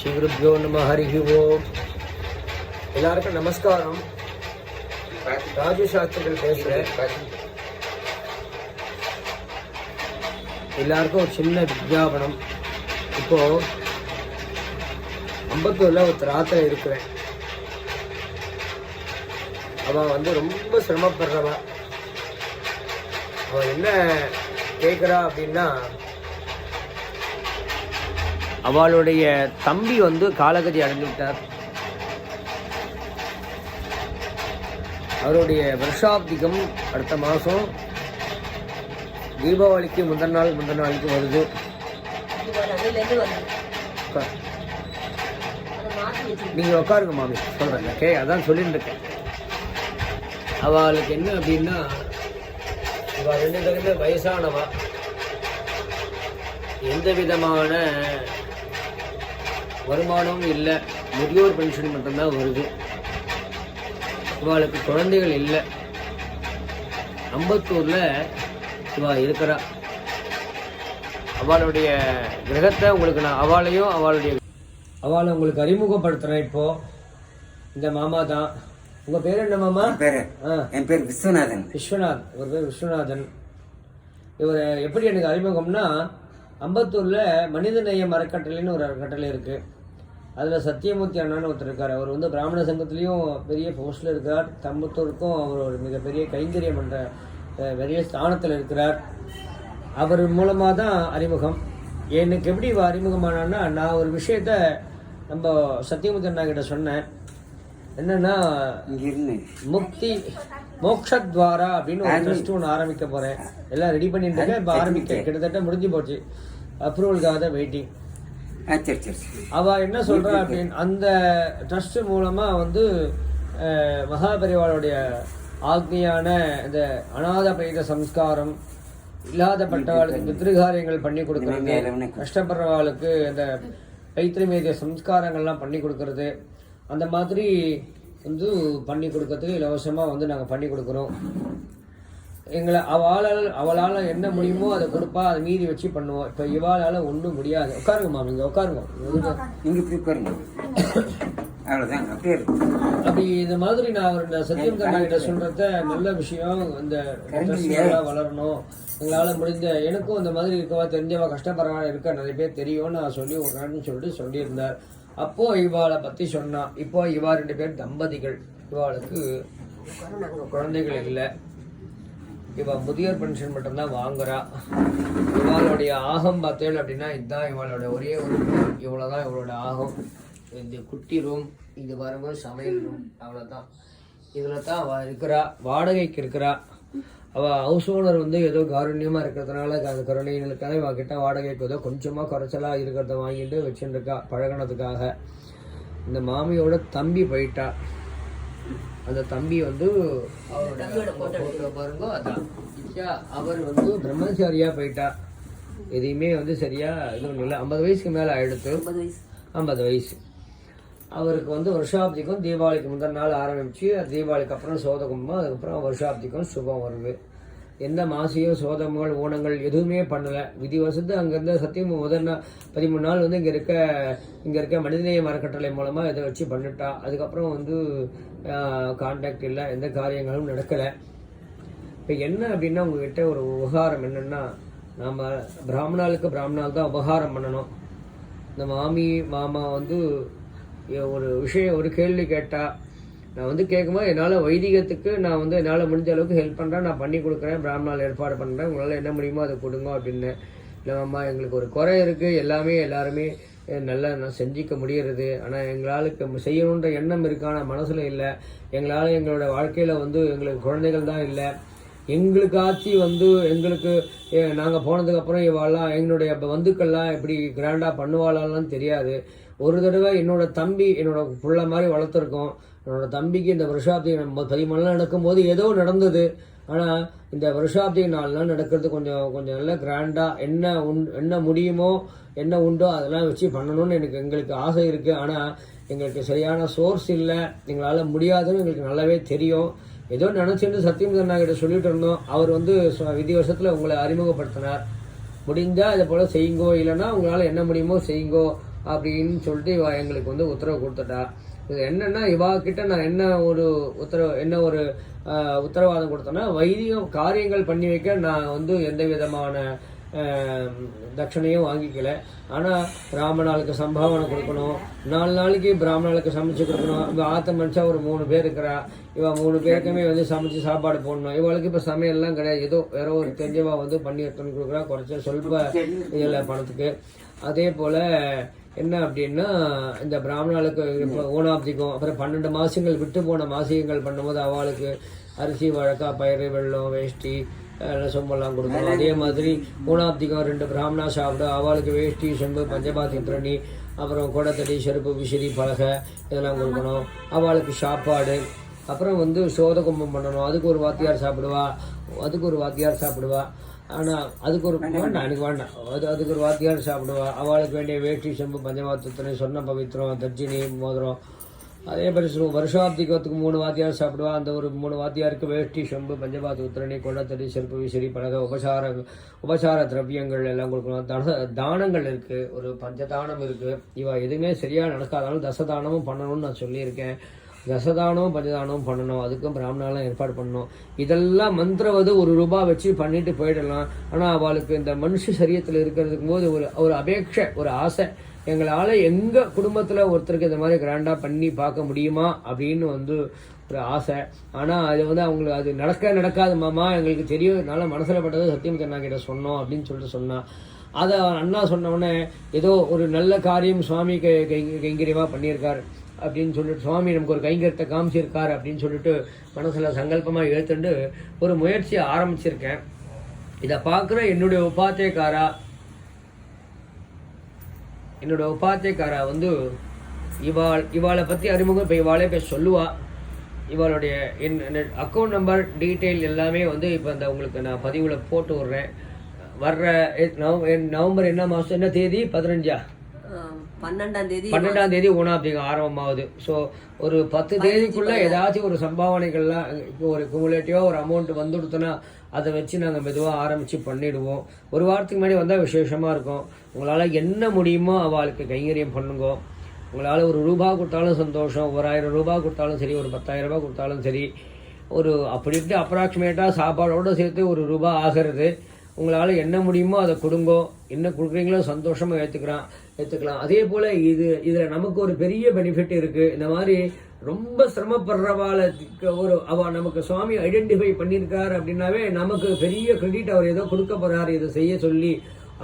ஸ்ரீ குருப்யோ நம ஹரிஹி ஓம். எல்லாருக்கும் நமஸ்காரம். ராஜு சாஸ்திரிகள் பேசுகிறேன். எல்லாருக்கும் ஒரு சின்ன விஜாபனம். இப்போ அம்பத்தூர்ல ஒரு ராத்திரி இருக்கிறேன். அவன் ரொம்ப சிரமப்படுறவ. அவன் என்ன கேட்குறா அப்படின்னா, அவளுடைய தம்பி காலகதி அடைந்து விட்டார். அவருடைய வருஷாப்திகம் அடுத்த மாதம் தீபாவளிக்கு முந்தின நாளுக்கு வருது. நீங்கள் உட்காருங்க மாமி, சொல்கிறேன். அதான் சொல்லிட்டு இருக்கேன். அவளுக்கு என்ன அப்படின்னா, இவள் 2 பேருமே வயசானவா. எந்த விதமான வருமானமும் இல்லை. முதியோர் பென்ஷன் மட்டும்தான் வருது. இவளுக்கு குழந்தைகள் இல்லை. அம்பத்தூரில் இவா இருக்கிறா. அவளுடைய கிரகத்தை உங்களுக்கு நான் அவளை உங்களுக்கு அறிமுகப்படுத்துகிறேன். இப்போது இந்த மாமா தான். உங்கள் பேர் என்ன மாமா? என் பேர் விஸ்வநாதன். ஒரு பேர் விஸ்வநாதன். இவர் எப்படி எனக்கு அறிமுகம்னா, அம்பத்தூரில் மனிதநேய அறக்கட்டளைன்னு ஒரு அறக்கட்டளை இருக்குது. அதில் சத்தியமூர்த்தி அண்ணான்னு ஒருத்தர் இருக்கார். அவர் பிராமண சங்கத்துலேயும் பெரிய போஸ்டில் இருக்கிறார். அம்பத்தூருக்கும் அவர் ஒரு மிகப்பெரிய கைங்கரியம் என்ற பெரிய ஸ்தானத்தில் இருக்கிறார். அவர் மூலமாக தான் அறிமுகம். எனக்கு எப்படி அறிமுகமானான்னா, நான் ஒரு விஷயத்த நம்ம சத்தியமூர்த்தி அண்ணா கிட்ட சொன்னேன். என்னன்னா, முக்தி மோக்ஷத்வாரா அப்படின்னு ஒரு ட்ரஸ்ட் ஒன்று ஆரம்பிக்க போகிறேன். எல்லாம் ரெடி பண்ணிட்டு இருக்கேன். இப்போ ஆரம்பிக்க கிட்டத்தட்ட முடிஞ்சு போச்சு. அப்ரூவலுக்காக தான் வெயிட்டிங். அவ என்ன சொல்றா அப்படின்னு, அந்த ட்ரஸ்ட் மூலமா மகாபரிவாளுடைய ஆக்னியான இந்த அநாத பிரேத சம்ஸ்காரம், இல்லாதப்பட்டவாளுக்கு பித்ருகாரியங்கள் பண்ணி கொடுக்கறது, கஷ்டப்படுறவாளுக்கு இந்த பைத்திரமேதிய சம்ஸ்காரங்கள்லாம் பண்ணி கொடுக்கறது, அந்த மாதிரி பண்ணி கொடுக்கறதுக்கு இலவசமாக நாங்கள் பண்ணி கொடுக்குறோம். எங்களை அவளால் என்ன முடியுமோ அதை கொடுப்பா. அதை மீதி வச்சு பண்ணுவோம். இப்போ இவாளால் ஒன்றும் முடியாது. உட்காருங்கம்மா, நீங்கள் உட்காருங்க. அப்படி இந்த மாதிரி நான் இந்த சத்தியம் கிட்ட சொல்றத நல்ல விஷயம். இந்த வளரணும். எங்களால் முடிஞ்ச எனக்கும் இந்த மாதிரி இருக்கவா தெரிஞ்சவா கஷ்டப்படுறவா இருக்க நிறைய பேர் தெரியும். நான் சொல்லி ஒரு நாள்னு சொல்லியிருந்தார். அப்போ இவாளை பற்றி சொன்னா. இப்போ இவா 2 பேர் தம்பதிகள். இவாளுக்கு குழந்தைகள் இல்லை. இவ முதியோர் பென்ஷன் மட்டும்தான் வாங்குறா. இவளுடைய ஆகம் பார்த்தேன் அப்படின்னா, இதுதான் இவளோட ஒரே ஒரு இவ்வளோதான் இவளோட ஆகம். இந்த குட்டி ரூம், இது வரும்போது சமையல் ரூம், அவ்வளோதான். இதில் தான் அவள் இருக்கிறா. வாடகைக்கு இருக்கிறா. அவள் ஹவுஸ் ஓனர் ஏதோ காருண்யமாக இருக்கிறதுனால அந்த கருணைகளுக்காக இவ கிட்ட வாடகைக்கு ஏதோ கொஞ்சமாக குறைச்சலாக இருக்கிறத வாங்கிட்டு வச்சுருக்கா பழகினதுக்காக. இந்த மாமியோட தம்பி போயிட்டா. அந்த தம்பி அவரோட பாருங்க, அதான் அவர் பிரம்மச்சாரியா போயிட்டா. எதையுமே சரியா எதுவும் இல்லை. 50 வயசுக்கு மேலே ஆயிடுத்து. 50 வயசு. அவருக்கு வருஷாப்திக்கும் தீபாவளிக்கு முந்தின நாள் ஆரம்பிச்சு, தீபாவளிக்கு அப்புறம் சோதகமும், அதுக்கப்புறம் வருஷாப்திக்கும் சுபம் வருது. எந்த மாசியோ சோதங்கள் ஊனங்கள் எதுவுமே பண்ணலை. விதிவசத்து அங்கேருந்து சத்தியம் முதல் 13 நாள் இங்கே இருக்க மனிதநேய அறக்கட்டளை மூலமாக இதை வச்சு பண்ணிட்டா. அதுக்கப்புறம் கான்டாக்ட் இல்லை, எந்த காரியங்களும் நடக்கலை. இப்போ என்ன அப்படின்னா, உங்ககிட்ட ஒரு உபகாரம் என்னென்னா, நாம் பிராமணால் தான் உபகாரம் பண்ணணும். இந்த மாமா ஒரு கேள்வி கேட்டால், நான் கேட்கும்போது என்னால் வைதிகத்துக்கு நான் என்னால் முடிஞ்ச அளவுக்கு ஹெல்ப் பண்ணுறேன், நான் பண்ணி கொடுக்குறேன், பிராமணால் ஏற்பாடு பண்ணுறேன், உங்களால் என்ன முடியுமோ அதை கொடுங்க அப்படின்னு. இல்லை மாமா, எங்களுக்கு ஒரு குறை இருக்குது. எல்லாருமே நல்லா நான் செஞ்சிக்க முடியறது. ஆனால் எங்களால் செய்யணுன்ற எண்ணம் இருக்கான மனசில் இல்லை. எங்களோட வாழ்க்கையில் எங்களுக்கு குழந்தைகள் தான் இல்லை. எங்களுக்காச்சு எங்களுக்கு நாங்கள் போனதுக்கப்புறம் இவாளெலாம் எங்களுடைய பந்துக்கள்லாம் எப்படி கிராண்டாக பண்ணுவாளான்னு தெரியாது. ஒரு தடவை என்னோட தம்பி என்னோட புள்ள மாதிரி வளர்த்துருக்கோம். என்னோட தம்பிக்கு இந்த வருஷாப்திகம் 13 நாள் நடக்கும்போது ஏதோ நடந்தது. ஆனால் இந்த வருஷாப்திகம் 4 நாள் நடக்கிறது கொஞ்சம் நல்லா கிராண்டாக என்ன முடியுமோ என்ன உண்டோ அதெல்லாம் வச்சு பண்ணணும்னு எங்களுக்கு ஆசை இருக்குது. ஆனால் எங்களுக்கு சரியான சோர்ஸ் இல்லை. எங்களால் முடியாதுன்னு எங்களுக்கு நல்லாவே தெரியும். ஏதோ நினச்சிட்டு சத்தியமூர்த்தி கிட்ட சொல்லிட்டு இருந்தோம். அவர் விதி வருஷத்தில் உங்களை அறிமுகப்படுத்தினார். முடிஞ்சால் இதை போல் செய்யுங்கோ, இல்லைன்னா உங்களால் என்ன முடியுமோ செய்யுங்கோ அப்படின்னு சொல்லிட்டு இவ எங்களுக்கு வந்து உத்தரவு கொடுத்துட்டா. இது என்னன்னா, இவா கிட்ட நான் என்ன ஒரு உத்தரவாதம் கொடுத்தேன்னா, வைதிக காரியங்கள் பண்ணி வைக்க நான் வந்து எந்த விதமான தட்சணையும் வாங்கிக்கல. ஆனால் பிராமணாளுக்கு சம்பாவனை கொடுக்கணும், 4 நாளைக்கு பிராமணாளுக்கு சமைச்சு கொடுக்கணும். இப்போ ஆத்த மனுஷா ஒரு 3 பேர் இருக்கிறா, இவ 3 பேருக்குமே வந்து சமைச்சு சாப்பாடு போடணும். இவளுக்கு இப்போ சமையல்லாம் கிடையாது, ஏதோ வேற ஒரு தெரிஞ்சவா வந்து பண்ணி எடுத்துன்னு கொடுக்குறா, குறைச்ச சொல்ப இதில் பணத்துக்கு. அதே போல் என்ன அப்படின்னா, இந்த பிராமணாளுக்கு இப்போ ஊனாப்திக்கும் அப்புறம் 12 மாசங்கள் விட்டு போன மாசிகங்கள் பண்ணும்போது அவளுக்கு அரிசி, வழக்கா, பயிறு, வெள்ளம், வேஷ்டி, சொம்பெல்லாம் கொடுக்கணும். அதே மாதிரி ஊனாப்திகம் 2 பிராமணா சாப்பிடும், அவளுக்கு வேஷ்டி, சொம்பு, பஞ்சபாத்தி திரணி, அப்புறம் கொடத்தடி, செருப்பு, விசிறி, பலகை இதெல்லாம் கொடுக்கணும். அவளுக்கு சாப்பாடு, அப்புறம் வந்து சோத கும்பம் பண்ணணும், அதுக்கு ஒரு வாத்தியார் சாப்பிடுவா. ஆனால் அதுக்கு ஒரு வேண்டாம், எனக்கு வேண்டாம், அதுக்கு ஒரு வாத்தியார் சாப்பிடுவா. அவளுக்கு வேண்டிய வேஷ்டி, செம்பு, பஞ்சபாத்திரத்தினை, சொன்ன பவித்திரம், தர்ஜினி, மோதிரம். அதே மாதிரி வருஷாப்திகத்துக்கு 3 வாத்தியார் சாப்பிடுவா. அந்த ஒரு 3 வாத்தியாருக்கு வேஷ்டி, செம்பு, பஞ்சபாத் உத்திரணி, கொள்ளத்தடி, செருப்பு, விசிறி, பலகை, உபசார திரவியங்கள் எல்லாம் கொடுக்கணும். தானங்கள் இருக்கு, ஒரு பஞ்சதானம் இருக்கு. இவ எதுவுமே சரியா நடக்காதாலும் தசதானமும் பண்ணணும்னு நான் சொல்லியிருக்கேன். தசதானமும் பஞ்சதானமும் பண்ணணும், அதுக்கும் பிராமணாலாம் ஏற்பாடு பண்ணணும். இதெல்லாம் மந்திரவது ₹1 வச்சு பண்ணிட்டு போயிடலாம். ஆனால் அவளுக்கு இந்த மனுஷ சரீரத்தில் இருக்கிறதுக்கும் போது ஒரு அபேட்சை, ஒரு ஆசை, எங்களால் எங்கள் குடும்பத்தில் ஒருத்தருக்கு இந்த மாதிரி கிராண்டாக பண்ணி பார்க்க முடியுமா அப்படின்னு வந்து ஒரு ஆசை. ஆனால் அது வந்து அவங்களுக்கு அது நடக்காது மாமா, எங்களுக்கு தெரியும், என்னால் மனசில் பட்டது சத்தியம் அண்ணா கிட்ட சொன்னோம் அப்படின்னு சொல்லிட்டு சொன்னா. அதை அண்ணா சொன்னோடனே ஏதோ ஒரு நல்ல காரியம் சுவாமி கைங்கரியமாக பண்ணியிருக்கார் அப்படின்னு சொல்லிட்டு, சுவாமி நமக்கு ஒரு கைங்கரியத்தை காமிச்சிருக்கார் அப்படின்னு சொல்லிட்டு மனசில் சங்கல்பமாக எடுத்துட்டு ஒரு முயற்சியை ஆரம்பிச்சிருக்கேன். இதை பார்க்குற என்னுடைய உபாத்தியக்காரா வந்து இவாளை பற்றி அறிமுகம் இப்போ இவாளே போய் சொல்லுவா. இவளுடைய அக்கௌண்ட் நம்பர் டீட்டெயில் எல்லாமே வந்து இப்போ இந்த உங்களுக்கு நான் பதிவில் போட்டு விட்றேன். வர்ற நவம்பர் என்ன மாதம், என்ன தேதி, 12ஆம் தேதி ஊனாப்திகம் ஆரம்பமாகுது. ஸோ ஒரு 10 தேதிக்குள்ள ஏதாச்சும் ஒரு சம்பாவனைகள்லாம் ஒரு குமுலேட்டிவாக ஒரு அமௌண்ட் வந்துடுத்துனா அதை வச்சு நாங்கள் மெதுவாக ஆரம்பித்து பண்ணிடுவோம். ஒரு வாரத்துக்கு முன்னாடி வந்தால் விசேஷமாக இருக்கும். உங்களால் என்ன முடியுமோ அவளுக்கு கைங்கரியம் பண்ணுங்க. உங்களால் ₹1 கொடுத்தாலும் சந்தோஷம், ₹1000 கொடுத்தாலும் சரி, ஒரு ₹10,000 கொடுத்தாலும் சரி, ஒரு அப்படி இப்படி அப்ராக்சிமேட்டாக சாப்பாடோடு சேர்த்து ₹1 ஆகிறது. உங்களால் என்ன முடியுமோ அதை கொடுங்கோ. என்ன கொடுக்குறீங்களோ சந்தோஷமாக ஏற்றுக்கலாம். அதே போல் இதில் நமக்கு ஒரு பெரிய பெனிஃபிட் இருக்குது. இந்த மாதிரி ரொம்ப சிரமப்படுறவாளுக்கு நமக்கு சுவாமி ஐடென்டிஃபை பண்ணியிருக்காரு அப்படின்னாவே நமக்கு பெரிய கிரெடிட் அவர் ஏதோ கொடுக்க போகிறாரு இதை செய்ய சொல்லி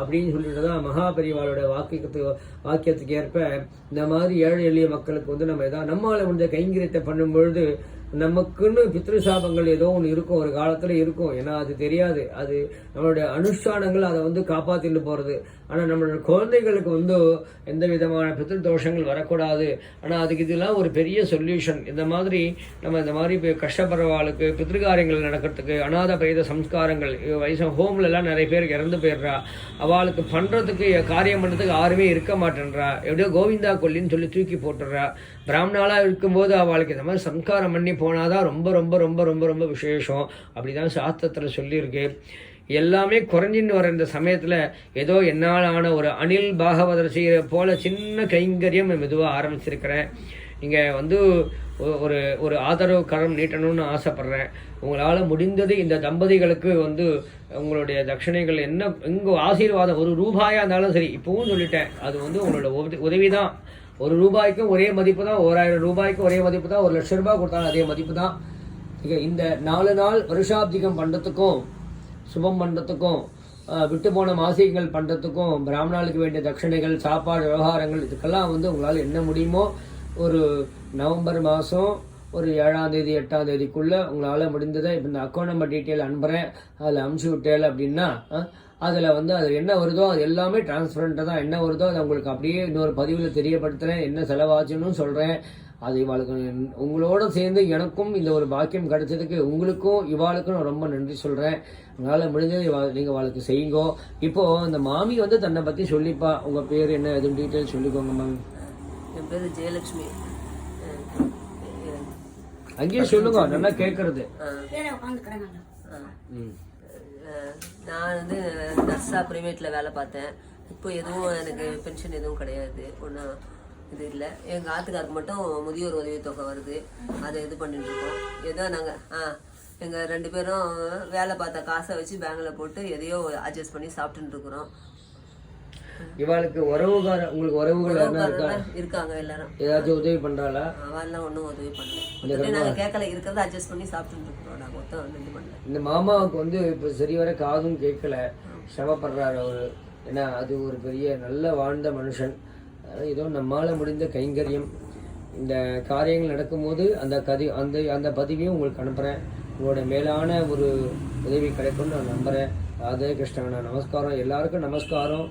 அப்படின்னு சொல்லிட்டு தான் மகா பெரியவாளோட வாக்கியத்துக்கு ஏற்ப இந்த மாதிரி ஏழை எளிய மக்களுக்கு வந்து நம்ம ஏதாவது நம்மளால் முடிஞ்ச கைங்கரியத்தை பண்ணும்பொழுது நமக்குன்னு பித்ருசாபங்கள் ஏதோ ஒன்று இருக்கும், ஒரு காலத்தில் இருக்கும். ஏன்னா அது தெரியாது, அது நம்மளுடைய அனுஷ்டானங்கள் அதை வந்து காப்பாற்றிட்டு போகிறது. ஆனால் நம்மளோட குழந்தைகளுக்கு வந்து எந்த விதமான பித்ரு தோஷங்கள் வரக்கூடாது. ஆனால் அதுக்கு இதெல்லாம் ஒரு பெரிய சொல்யூஷன். இந்த மாதிரி இப்போ கஷ்டப்படுறவாளுக்கு பித்ருகாரியங்கள் நடக்கிறதுக்கு, அநாத பிரேத சம்ஸ்காரங்கள், ஹோம்ல எல்லாம் நிறைய பேருக்கு இறந்து போயிடுறா, அவளுக்கு பண்ணுறதுக்கு காரியம் பண்ணுறதுக்கு யாருமே இருக்க மாட்டேன்றா, எப்படியோ கோவிந்தா கொல்லின்னு சொல்லி தூக்கி போட்டுடுறா. பிராமணாலாக இருக்கும்போது அவளுக்கு இந்த மாதிரி சம்ஸ்காரம் பண்ணி போனாதான் ரொம்ப ரொம்ப ரொம்ப ரொம்ப ரொம்ப விசேஷம். அப்படிதான் சாஸ்திரத்தில் சொல்லியிருக்கு. எல்லாமே குறைஞ்சின்னு வர இந்த சமயத்தில் ஏதோ என்னால் ஆன ஒரு அனில் பாகவதர் செய்கிற போல சின்ன கைங்கரியம் மெதுவாக ஆரம்பிச்சிருக்கிறேன். இங்கே வந்து ஒரு ஆதரவு கரம் நீட்டணும்னு ஆசைப்பட்றேன். உங்களால் முடிந்தது இந்த தம்பதிகளுக்கு வந்து உங்களுடைய தட்சணைகள் என்ன, உங்கள் ஆசீர்வாதம் ₹1 இருந்தாலும் சரி, இப்பவும் சொல்லிட்டேன், அது வந்து உங்களோட உதவி தான். ₹1 ஒரே மதிப்பு தான், ₹1000 ஒரே மதிப்பு தான், ₹1,00,000 கொடுத்தாலும் அதே மதிப்பு தான். இந்த 4 நாள் வருஷாப்திகம் பண்ணுறதுக்கும், சுபம் பண்ணுறதுக்கும், விட்டு போன மாசிகங்கள் பண்ணுறதுக்கும், பிராமணாளுக்கு வேண்டிய தட்சணைகள், சாப்பாடு, விவகாரங்கள், இதுக்கெல்லாம் வந்து உங்களால் என்ன முடியுமோ ஒரு நவம்பர் மாதம் ஒரு 7ஆம் தேதி 8ஆம் தேதிக்குள்ளே உங்களால் முடிந்ததை இப்போ இந்த அக்கௌண்ட் நம்பர் டீட்டெயில் அனுப்புகிறேன், அதில் அனுப்பிச்சி விட்டேன் அப்படின்னா அதில் வந்து அது என்ன வருதோ அது எல்லாமே டிரான்ஸ்பரண்ட்டாக தான். என்ன வருதோ அதை உங்களுக்கு அப்படியே இன்னொரு பதிவில் தெரியப்படுத்துகிறேன், என்ன செலவாச்சுன்னு சொல்கிறேன். அது இவாளுக்கு உங்களோட சேர்ந்து எனக்கும் இந்த ஒரு பாக்கியம் கிடைச்சதுக்கு உங்களுக்கும் இவாளுக்கும் நான் ரொம்ப நன்றி சொல்கிறேன். உங்களால் முடிஞ்சது நீங்கள் இவாளுக்கு செய்யுங்கோ. இப்போது இந்த மாமி வந்து தன்னை பற்றி சொல்லிப்பா. உங்கள் பேர் என்ன, எதுவும் டீட்டெயில் சொல்லிக்கோங்க மாமி. என் பேர் ஜெயலட்சுமி. அங்கேயே சொல்லுங்க, நல்லா கேட்கறது. நான் வந்து நர்ஸா பிரைவேட்ல வேலை பார்த்தேன். இப்போ எதுவும் எனக்கு பென்ஷன் எதுவும் கிடையாது, ஒன்றும் இது இல்லை. எங்கள் ஆத்துக்காருக்கு மட்டும் முதியோர் உதவித்தொகை வருது, அதை இது பண்ணிட்டு இருக்கோம். ஏதோ நாங்கள் எங்கள் 2 பேரும் வேலை பார்த்த காசை வச்சு பேங்கில் போட்டு எதையோ அட்ஜஸ்ட் பண்ணி சாப்பிட்டுட்டு இருக்கிறோம். இவாளுக்கு உங்களுக்கு உறவுகள் இருக்காங்க எல்லாரும். ஏதாச்சும் உதவி பண்றாளா? அவெல்லாம் ஒன்றும் உதவி பண்ணல. நாங்கள் கேட்கல, இருக்கிறத அட்ஜஸ்ட் பண்ணி சாப்பிட்டுட்டு இருக்கிறோம். நாங்கள் மொத்தம் இது பண்ணல. இந்த மாமாவுக்கு வந்து இப்போ சரி வர காதும் கேட்கல, சிரமப்படுறாரு அவரு. ஏன்னா அது ஒரு பெரிய நல்ல வாழ்ந்த மனுஷன். ஏதோ நம்மால் முடிந்த கைங்கரியம் இந்த காரியங்கள் நடக்கும்போது அந்த பதிவையும் உங்களுக்கு அனுப்புகிறேன். உங்களோட மேலான ஒரு உதவி கிடைக்கும்னு நான் நம்புகிறேன். ராதே கிருஷ்ணா, நமஸ்காரம். எல்லாருக்கும் நமஸ்காரம்.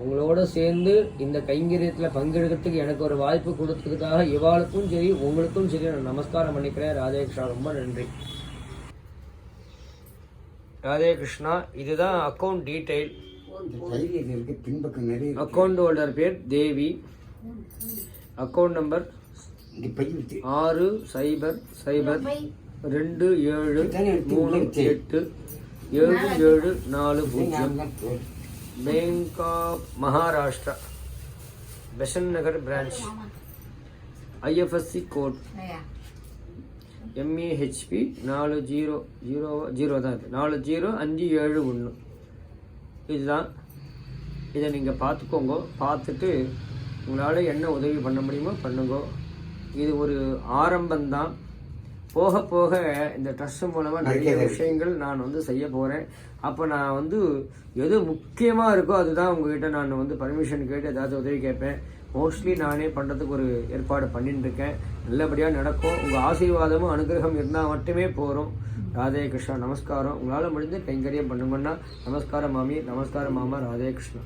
உங்களோட சேர்ந்து இந்த கைங்கரியத்தில் பங்கெடுக்கிறதுக்கு எனக்கு ஒரு வாய்ப்பு கொடுத்ததுக்காக இவாளுக்கும் சரி உங்களுக்கும் சரி நான் நமஸ்காரம் பண்ணிக்கிறேன். ராதே கிருஷ்ணா, ரொம்ப நன்றி. ராதே கிருஷ்ணா. இதுதான் அக்கௌண்ட் டீட்டெயில். அக்கௌண்ட் ஹோல்டர் பேர் Devi. Account number 6027387740. Bank of Maharashtra, Besan Nagar branch. IFSC code MEHP 4000 தான், 40571. இதுதான். இதை நீங்கள் பார்த்துக்கோங்க. பார்த்துட்டு உங்களால் என்ன உதவி பண்ண முடியுமோ பண்ணுங்க. இது ஒரு ஆரம்பம்தான். போக போக இந்த ட்ரஸ்ட் மூலமாக நிறைய விஷயங்கள் நான் வந்து செய்ய போகிறேன். அப்போ நான் வந்து எது முக்கியமாக இருக்கோ அதுதான் உங்ககிட்ட நான் வந்து பர்மிஷன் கேட்டு ஏதாவது உதவி கேட்பேன். மோஸ்ட்லி நானே பண்ணுறதுக்கு ஒரு ஏற்பாடு பண்ணிட்டு இருக்கேன். நல்லபடியாக நடக்கும். உங்கள் ஆசீர்வாதமும் அனுகிரகம் இருந்தால் மட்டுமே போகிறோம். ராதே கிருஷ்ணா, நமஸ்காரம். உங்களால் முடிஞ்ச கைங்கரியம் பண்ணுங்கன்னா நமஸ்காரம் மாமி, நமஸ்காரம் மாமா. ராதே கிருஷ்ணா.